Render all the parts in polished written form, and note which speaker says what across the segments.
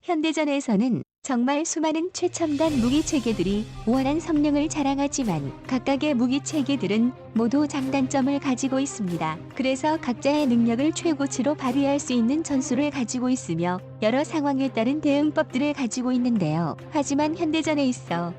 Speaker 1: 현대전에서는 정말 수많은 최첨단 무기체계들이 우월한 성능을 자랑하지만 각각의 무기체계들은 모두 장단점을 가지고 있습니다. 그래서 각자의 능력을 최고치로 발휘할 수 있는 전술을 가지고 있으며 여러 상황에 따른 대응법들을 가지고 있는데요. 하지만 현대전에 있어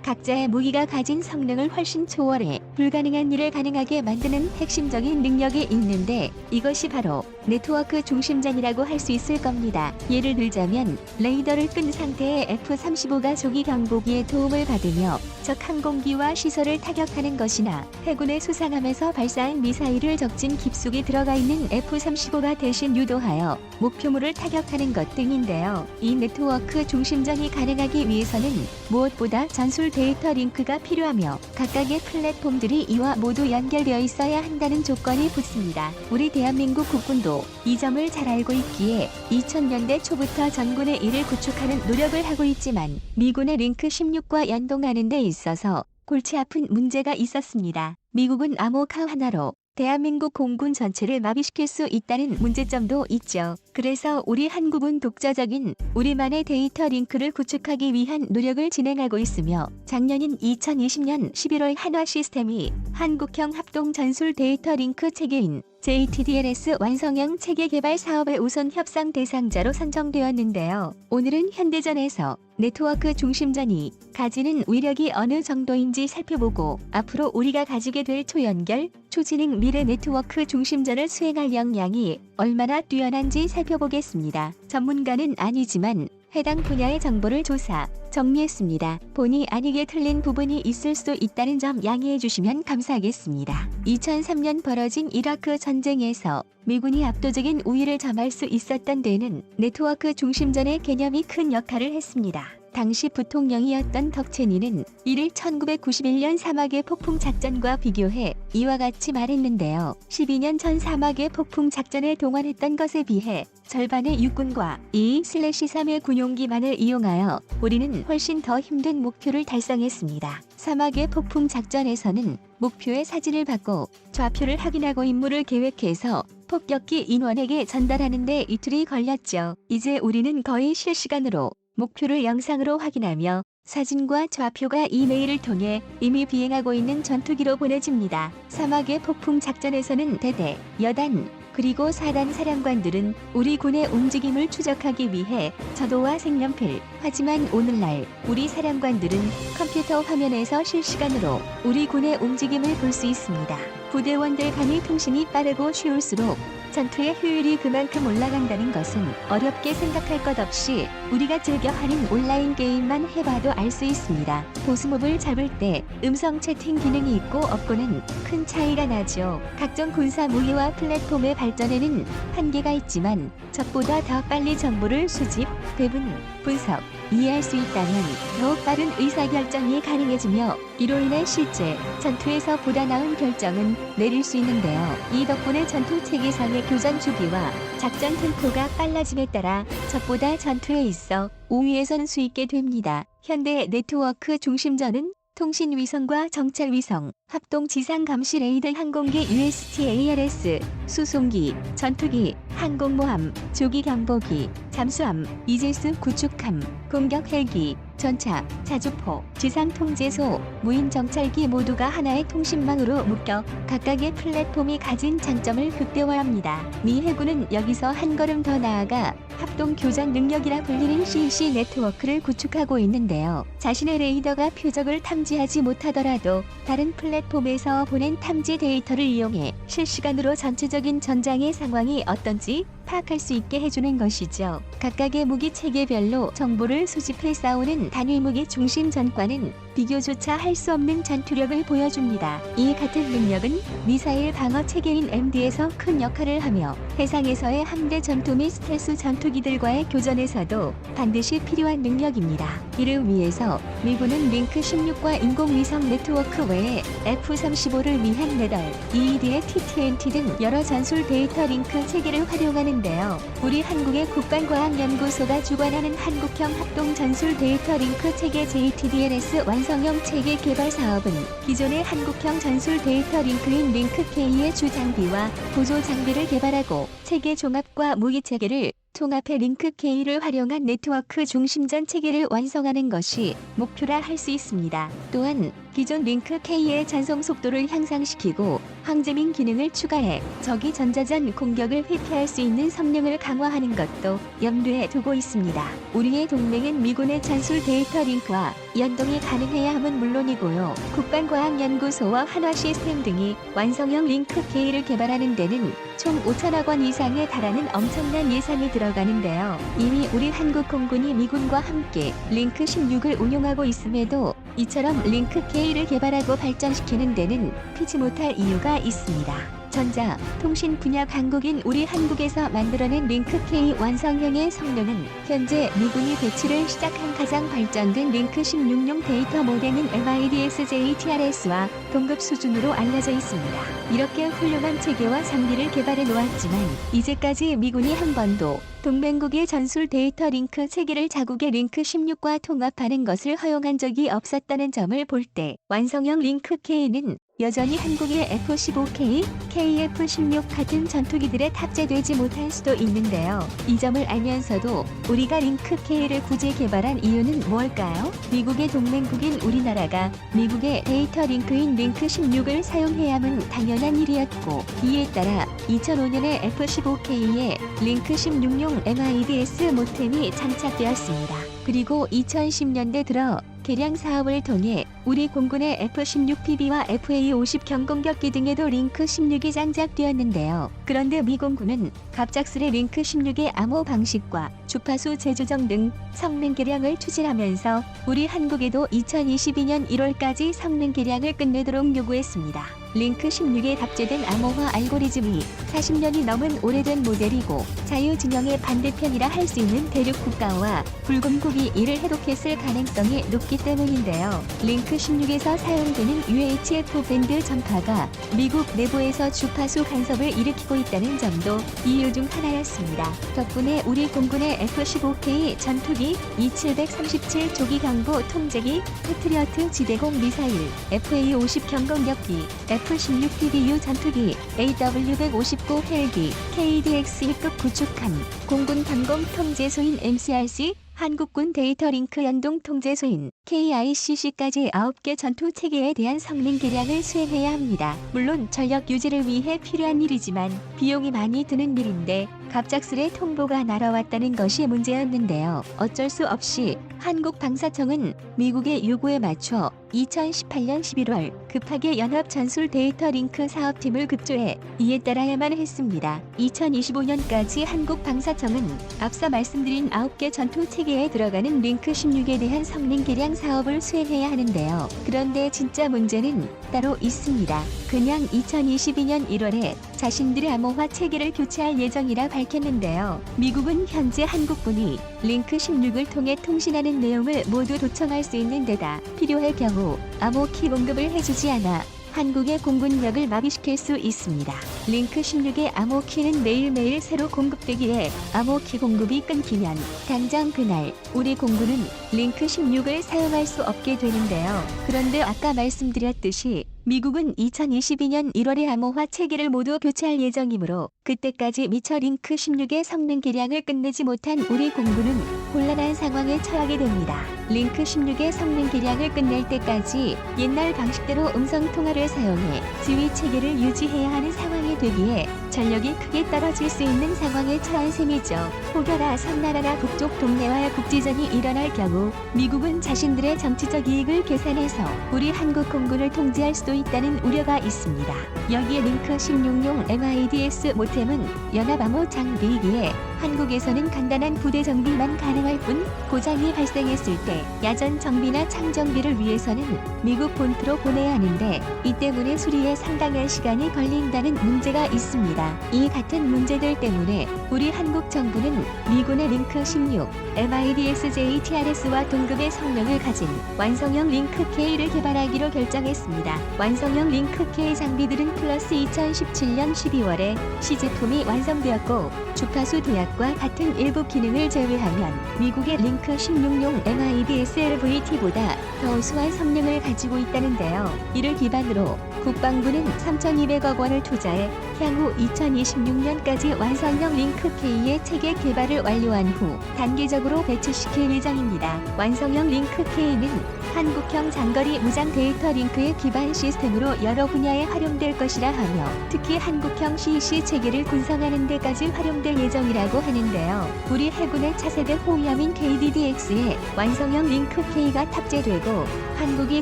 Speaker 1: 각자의 무기가 가진 성능을 훨씬 초월해 불가능한 일을 가능하게 만드는 핵심적인 능력이 있는데 이것이 바로 네트워크 중심전이라고 할 수 있을 겁니다. 예를 들자면 레이더를 끈 상태의 F-35가 조기 경보기의 도움을 받으며 적 항공기와 시설을 타격하는 것이나 해군의 수상함에서 발사한 미사일을 적진 깊숙이 들어가 있는 F-35가 대신 유도하여 목표물을 타격하는 것 등인데요. 이 네트워크 중심전이 가능하기 위해서는 무엇보다 전술 데이터 링크가 필요하며 각각의 플랫폼들이 이와 모두 연결되어 있어야 한다는 조건이 붙습니다. 우리 대한민국 국군도 이 점을 잘 알고 있기에 2000년대 초부터 전군의 이를 구축하는 노력을 하고 있지만 미군의 링크 16과 연동하는 데 있어서 골치 아픈 문제가 있었습니다. 미국은 암호카 하나로 대한민국 공군 전체를 마비시킬 수 있다는 문제점도 있죠. 그래서 우리 한국은 독자적인 우리만의 데이터 링크를 구축하기 위한 노력을 진행하고 있으며 작년인 2020년 11월 한화 시스템이 한국형 합동 전술 데이터 링크 체계인 JTDLS 완성형 체계 개발 사업의 우선 협상 대상자로 선정되었는데요. 오늘은 현대전에서 네트워크 중심전이 가지는 위력이 어느 정도인지 살펴보고 앞으로 우리가 가지게 될 초연결, 초지능 미래 네트워크 중심전을 수행할 역량이 얼마나 뛰어난지 살펴보겠습니다. 전문가는 아니지만 해당 분야의 정보를 조사, 정리했습니다. 본의 아니게 틀린 부분이 있을 수 있다는 점 양해해 주시면 감사하겠습니다. 2003년 벌어진 이라크 전쟁에서 미군이 압도적인 우위를 점할 수 있었던 데는 네트워크 중심전의 개념이 큰 역할을 했습니다. 당시 부통령이었던 덕체니는 이를 1991년 사막의 폭풍 작전과 비교해 이와 같이 말했는데요. 12년 전 사막의 폭풍 작전에 동원했던 것에 비해 절반의 육군과 2/3의 군용기만을 이용하여 우리는 훨씬 더 힘든 목표를 달성했습니다. 사막의 폭풍 작전에서는 목표의 사진을 받고 좌표를 확인하고 임무를 계획해서 폭격기 인원에게 전달하는 데 이틀이 걸렸죠. 이제 우리는 거의 실시간으로 목표를 영상으로 확인하며 사진과 좌표가 이메일을 통해 이미 비행하고 있는 전투기로 보내집니다. 사막의 폭풍 작전에서는 대대, 여단, 그리고 사단 사령관들은 우리 군의 움직임을 추적하기 위해 저도와 색연필, 하지만 오늘날 우리 사령관들은 컴퓨터 화면에서 실시간으로 우리 군의 움직임을 볼 수 있습니다. 부대원들 간의 통신이 빠르고 쉬울수록 전투의 효율이 그만큼 올라간다는 것은 어렵게 생각할 것 없이 우리가 즐겨 하는 온라인 게임만 해봐도 알 수 있습니다. 보스몹을 잡을 때 음성 채팅 기능이 있고 없고는 큰 차이가 나죠. 각종 군사 무기와 플랫폼의 발전에는 한계가 있지만 적보다 더 빨리 정보를 수집, 배분, 분석, 이해할 수 있다면 더욱 빠른 의사결정이 가능해지며 이로 인해 실제 전투에서 보다 나은 결정은 내릴 수 있는데요. 이 덕분에 전투 체계상의 교전 주기와 작전 템포가 빨라짐에 따라 적보다 전투에 있어 우위에 설 수 있게 됩니다. 현대 네트워크 중심전은 통신 위성과 정찰 위성, 합동 지상 감시 레이더 항공기 USTARS, 수송기, 전투기, 항공모함, 조기 경보기, 잠수함, 이지스 구축함, 공격 헬기, 전차, 자주포, 지상 통제소, 무인 정찰기 모두가 하나의 통신망으로 묶여 각각의 플랫폼이 가진 장점을 극대화합니다. 미 해군은 여기서 한 걸음 더 나아가 합동 교전 능력이라 불리는 CC 네트워크를 구축하고 있는데요. 자신의 레이더가 표적을 탐지하지 못하더라도 다른 플랫폼에서 보낸 탐지 데이터를 이용해 실시간으로 전체적인 전장의 상황이 어떤지 파악할 수 있게 해주는 것이죠. 각각의 무기 체계별로 정보를 수집해 싸우는 단일 무기 중심 전과는 비교조차 할 수 없는 전투력을 보여줍니다. 이 같은 능력은 미사일 방어 체계인 MD에서 큰 역할을 하며 해상에서의 함대 전투 및 스텔스 전투기들과의 교전에서도 반드시 필요한 능력입니다. 이를 위해서 미군은 링크 16과 인공위성 네트워크 외에 F-35를 위한 레더, EED의 TTNT 등 여러 전술 데이터 링크 체계를 활용하는데요. 우리 한국의 국방과학연구소가 주관하는 한국형 합동 전술 데이터 링크 체계 JTDLS 완성형 체계 개발 사업은 기존의 한국형 전술 데이터 링크인 링크 K의 주 장비와 보조 장비를 개발하고 체계 종합과 무기 체계를 통합해 링크 K를 활용한 네트워크 중심전 체계를 완성하는 것이 목표라 할 수 있습니다. 또한 기존 링크 K의 전송 속도를 향상시키고 황제밍 기능을 추가해 적이 전자전 공격을 회피할 수 있는 성능을 강화하는 것도 염두에 두고 있습니다. 우리의 동맹은 미군의 전술 데이터 링크와 연동이 가능해야 함은 물론이고요. 국방과학연구소와 한화시스템 등이 완성형 링크 K를 개발하는 데는 총 5천억 원 이상에 달하는 엄청난 예산이 들어가는데요. 이미 우리 한국 공군이 미군과 함께 링크 16을 운용하고 있음에도 이처럼 링크 K를 개발하고 발전시키는 데는 피지 못할 이유가 있습니다. 전자, 통신 분야 강국인 우리 한국에서 만들어낸 링크 K 완성형의 성능은 현재 미군이 배치를 시작한 가장 발전된 링크 16용 데이터 모뎀인 MIDS-JTRS와 동급 수준으로 알려져 있습니다. 이렇게 훌륭한 체계와 장비를 개발해 놓았지만 이제까지 미군이 한 번도 동맹국의 전술 데이터 링크 체계를 자국의 링크 16과 통합하는 것을 허용한 적이 없었다는 점을 볼 때 완성형 링크 K는 여전히 한국의 F-15K, KF-16 같은 전투기들에 탑재되지 못할 수도 있는데요. 이 점을 알면서도 우리가 링크 K를 굳이 개발한 이유는 뭘까요? 미국의 동맹국인 우리나라가 미국의 데이터 링크인 링크 16을 사용해야만 당연한 일이었고, 이에 따라 2005년에 F-15K에 링크 16용 MIDS 모뎀이 장착되었습니다. 그리고 2010년대 들어 개량 사업을 통해 우리 공군의 F-16PB와 FA-50 경공격기 등에도 링크 16이 장착되었는데요. 그런데 미 공군은 갑작스레 링크 16의 암호 방식과 주파수 재조정 등 성능 개량을 추진하면서 우리 한국에도 2022년 1월까지 성능 개량을 끝내도록 요구했습니다. 링크 16에 탑재된 암호화 알고리즘이 40년이 넘은 오래된 모델이고 자유진영의 반대편이라 할 수 있는 대륙 국가와 불금국이 이를 해독했을 가능성이 높기 때문인데요. 링크 16에서 사용되는 UHF 밴드 전파가 미국 내부에서 주파수 간섭을 일으키고 있다는 점도 이유 중 하나였습니다. 덕분에 우리 공군의 F-15K 전투기, E-737 조기경보 통제기, 패트리어트 지대공 미사일, FA-50 경공격기, F-16PBU 전투기, AW-159 헬기, KDX 1급 구축함, 공군 방공 통제소인 MCRC, 한국군 데이터 링크 연동 통제소인 KICC까지 9개 전투 체계에 대한 성능 개량을 수행해야 합니다. 물론 전력 유지를 위해 필요한 일이지만 비용이 많이 드는 일인데 갑작스레 통보가 날아왔다는 것이 문제였는데요. 어쩔 수 없이 한국방사청은 미국의 요구에 맞춰 2018년 11월 급하게 연합 전술 데이터 링크 사업팀을 급조해 이에 따라야만 했습니다. 2025년까지 한국방사청은 앞서 말씀드린 9개 전투 체계에 들어가는 링크 16에 대한 성능 개량 사업을 수행해야 하는데요. 그런데 진짜 문제는 따로 있습니다. 그냥 2022년 1월에 자신들의 암호화 체계를 교체할 예정이라 밝혔는데요. 미국은 현재 한국군이 링크 16을 통해 통신하는 내용을 모두 도청할 수 있는 데다 필요할 경우 암호키 공급을 해주지 않아 한국의 공군력을 마비시킬 수 있습니다. 링크 16의 암호키는 매일매일 새로 공급되기에 암호키 공급이 끊기면 당장 그날 우리 공군은 링크 16을 사용할 수 없게 되는데요. 그런데 아까 말씀드렸듯이 미국은 2022년 1월에 암호화 체계를 모두 교체할 예정이므로 그때까지 미처 링크 16의 성능 개량을 끝내지 못한 우리 공군은 곤란한 상황에 처하게 됩니다. 링크 16의 성능 개량을 끝낼 때까지 옛날 방식대로 음성 통화를 사용해 지휘 체계를 유지해야 하는 상황이 되기에 전력이 크게 떨어질 수 있는 상황에 처한 셈이죠. 혹여나 섬나라나 북쪽 동네와 국지전이 일어날 경우 미국은 자신들의 정치적 이익을 계산해서 우리 한국 공군을 통제할 수도 있다는 우려가 있습니다. 여기에 링크 16용 MIDS 모뎀은 연합 암호 장비이기에 한국에서는 간단한 부대 정비만 가능할 뿐 고장이 발생했을 때 야전 정비나 창정비를 위해서는 미국 본토로 보내야 하는데 이 때문에 수리에 상당한 시간이 걸린다는 문제가 있습니다. 이 같은 문제들 때문에 우리 한국 정부는 미군의 링크 16, MIDS-JTRS와 동급의 성능을 가진 완성형 링크 K를 개발하기로 결정했습니다. 완성형 링크 K 장비들은 플러스 2017년 12월에 시제품이 완성되었고 주파수 도약과 같은 일부 기능을 제외하면 미국의 링크 16용 MIDS KD-SLVT보다 더 우수한 성능을 가지고 있다는데요. 이를 기반으로 국방부는 3,200억 원을 투자해 향후 2026년까지 완성형 링크-K의 체계 개발을 완료한 후 단계적으로 배치시킬 예정입니다. 완성형 링크-K는 한국형 장거리 무장 데이터 링크의 기반 시스템으로 여러 분야에 활용될 것이라 하며 특히 한국형 CEC 체계를 군성하는 데까지 활용될 예정이라고 하는데요. 우리 해군의 차세대 호위함인 KDDX에 완성형 링크-K가 탑재되고 한국이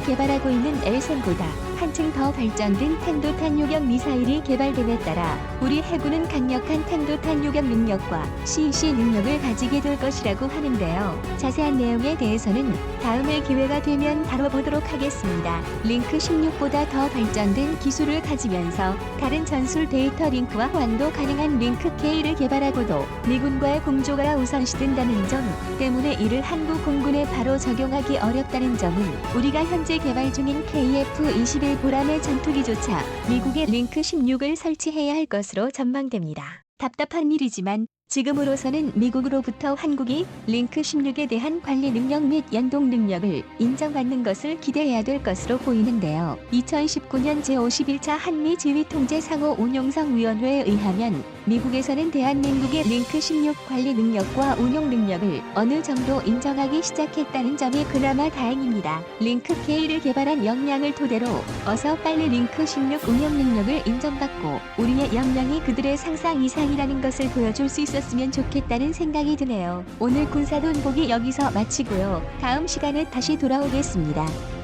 Speaker 1: 개발하고 있는 LSAM보다 한층 더 발전된 탄도탄 요격 미사일이 개발됨에 따라 우리 해군은 강력한 탄도탄 요격 능력과 CEC 능력을 가지게 될 것이라고 하는데요. 자세한 내용에 대해서는 다음에 기회가 되면 다뤄보도록 하겠습니다. 링크 16보다 더 발전된 기술을 가지면서 다른 전술 데이터 링크와 호환도 가능한 링크 K를 개발하고도 미군과의 공조가 우선시된다는 점 때문에 이를 한국 공군에 바로 적용하기 어렵다는 점은 우리가 현재 개발 중인 KF-21 보람의 전투기조차 미국의 링크 16을 설치해야 할 것으로 전망됩니다. 답답한 일이지만 지금으로서는 미국으로부터 한국이 링크 16에 대한 관리 능력 및 연동 능력을 인정받는 것을 기대해야 될 것으로 보이는데요. 2019년 제51차 한미 지휘통제 상호 운용성위원회에 의하면 미국에서는 대한민국의 링크 16 관리 능력과 운용 능력을 어느 정도 인정하기 시작했다는 점이 그나마 다행입니다. 링크 K를 개발한 역량을 토대로 어서 빨리 링크 16 운용 능력을 인정받고 우리의 역량이 그들의 상상 이상이라는 것을 보여줄 수 있었으면 좋겠다는 생각이 드네요. 오늘 군사돈 보기 여기서 마치고요. 다음 시간에 다시 돌아오겠습니다.